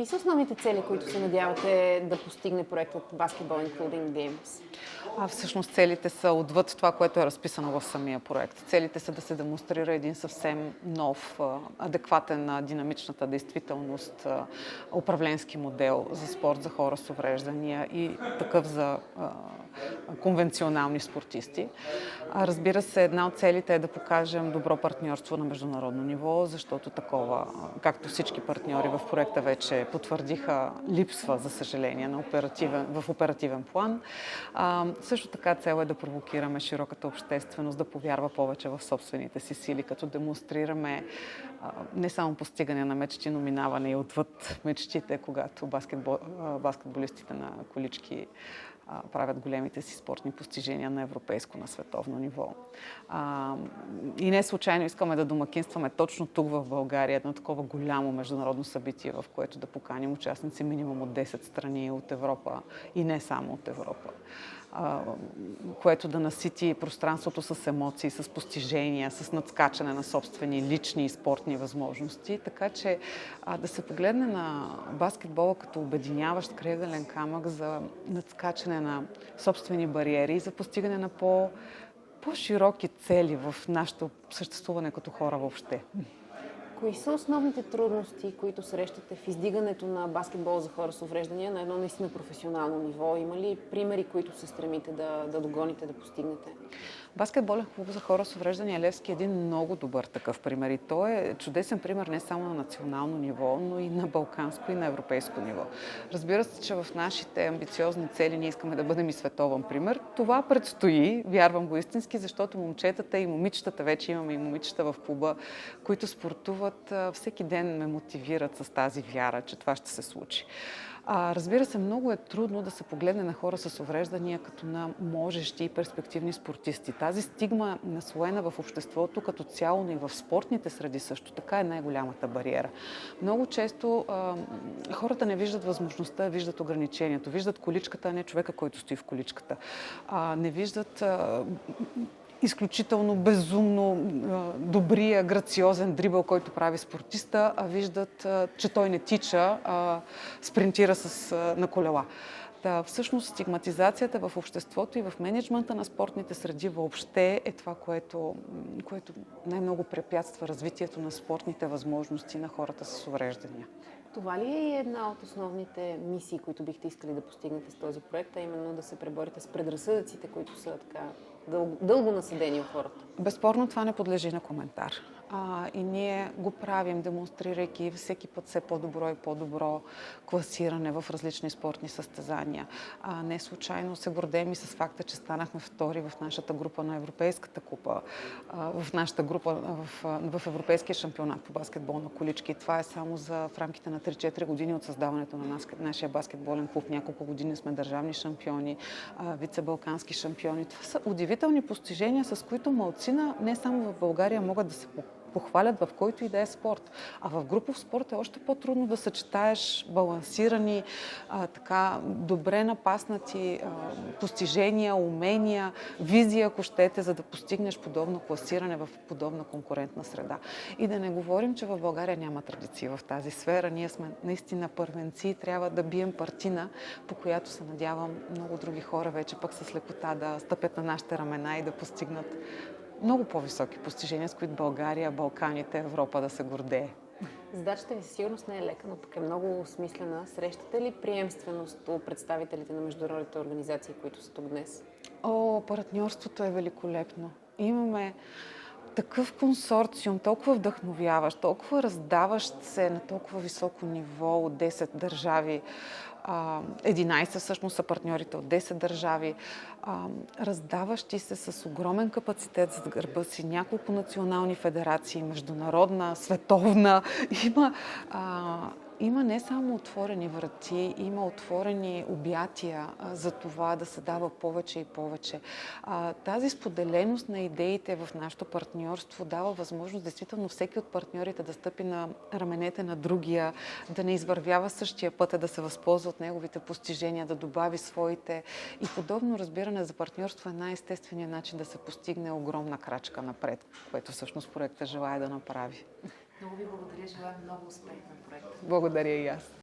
Какви са основните цели, които се надявате да постигне проектът Basketball Including Games? Всъщност целите са отвъд това, което е разписано в самия проект. Целите са да се демонстрира един съвсем нов, адекватен на динамичната действителност управленски модел за спорт за хора с увреждания и такъв за конвенционални спортисти. Разбира се, една от целите е да покажем добро партньорство на международно ниво, защото такова, както всички партньори в проекта вече потвърдиха, липсва, за съжаление, в оперативен план. Също така цел е да провокираме широката общественост да повярва повече в собствените си сили, като демонстрираме не само постигане на мечти, но минаване и отвъд мечтите, когато баскетболистите на колички правят големите си спортни постижения на европейско, на световно ниво. И не случайно искаме да домакинстваме точно тук в България едно такова голямо международно събитие, в което да поканим участници минимум от 10 страни от Европа и не само от Европа, което да насити пространството с емоции, с постижения, с надскачане на собствени лични и спортни възможности, така че да се погледне на баскетбола като обединяващ крайъгълен камък за надскачане на собствени бариери и за постигане на по-широки цели в нашето съществуване като хора въобще. Кои са основните трудности, които срещате в издигането на баскетбол за хора с увреждания на едно наистина професионално ниво? Има ли примери, които се стремите да догоните, да постигнете? Баскетболен клуб за хора с увреждания Левски е един много добър такъв пример. И той е чудесен пример не само на национално ниво, но и на балканско и на европейско ниво. Разбира се, че в нашите амбициозни цели ние искаме да бъдем и световен пример. Това предстои, вярвам го истински, защото момчетата и момичетата, вече имаме и момичета в клуба, които спортуват, всеки ден ме мотивират с тази вяра, че това ще се случи. Разбира се, много е трудно да се погледне на хора с увреждания като на можещи и перспективни спортисти. Тази стигма, наслоена в обществото като цяло, но и в спортните среди също така, е най-голямата бариера. Много често хората не виждат възможността, виждат ограничението, виждат количката, а не човека, който стои в количката. Не виждат изключително безумно добрия, грациозен дрибъл, който прави спортиста, а виждат, че той не тича, спринтира на колела. Всъщност стигматизацията в обществото и в мениджмънта на спортните среди въобще е това, което най-много препятства развитието на спортните възможности на хората с увреждания. Това ли е една от основните мисии, които бихте искали да постигнете с този проект, а именно да се преборите с предразсъдъците, които са така дълго наседени у хората? Безспорно това не подлежи на коментар. И ние го правим, демонстрирайки всеки път все по-добро и по-добро класиране в различни спортни състезания. Не случайно се гордеем и с факта, че станахме втори в нашата група на Европейската купа, в нашата група в Европейския шампионат по баскетбол на колички. Това е само в рамките на 3-4 години от създаването на нашия баскетболен клуб. Няколко години сме държавни шампиони, вице-балкански шампиони. Това са удивителни постижения, с които малцина не само в България могат да се похвалят в който и да е спорт. А в групов спорт е още по-трудно да съчетаеш балансирани, така добре напаснати постижения, умения, визия, ако щете, за да постигнеш подобно класиране в подобна конкурентна среда. И да не говорим, че в България няма традиции в тази сфера. Ние сме наистина първенци и трябва да бием партина, по която се надявам много други хора вече пък с лекота да стъпят на нашите ramена и да постигнат много по-високи постижения, с които България, Балканите, Европа да се гордее. Задачата ви със сигурност не е лека, но пък е много смислена. Срещате ли приемственост от представителите на международните организации, които са тук днес? Партньорството е великолепно. Имаме такъв консорциум, толкова вдъхновяващ, толкова раздаващ се на толкова високо ниво от 10 държави. 11 всъщност са партньорите от 10 държави, раздаващи се с огромен капацитет зад гърба си, няколко национални федерации, международна, световна. Има не само отворени врати, има отворени обятия за това да се дава повече и повече. Тази споделеност на идеите в нашето партньорство дава възможност действително всеки от партньорите да стъпи на раменете на другия, да не извървява същия път, а да се възползва от неговите постижения, да добави своите. И подобно разбиране за партньорство е най-естественият начин да се постигне огромна крачка напред, което всъщност проектът желае да направи. Много ви благодаря, желая много успех на проекта. Благодаря и аз.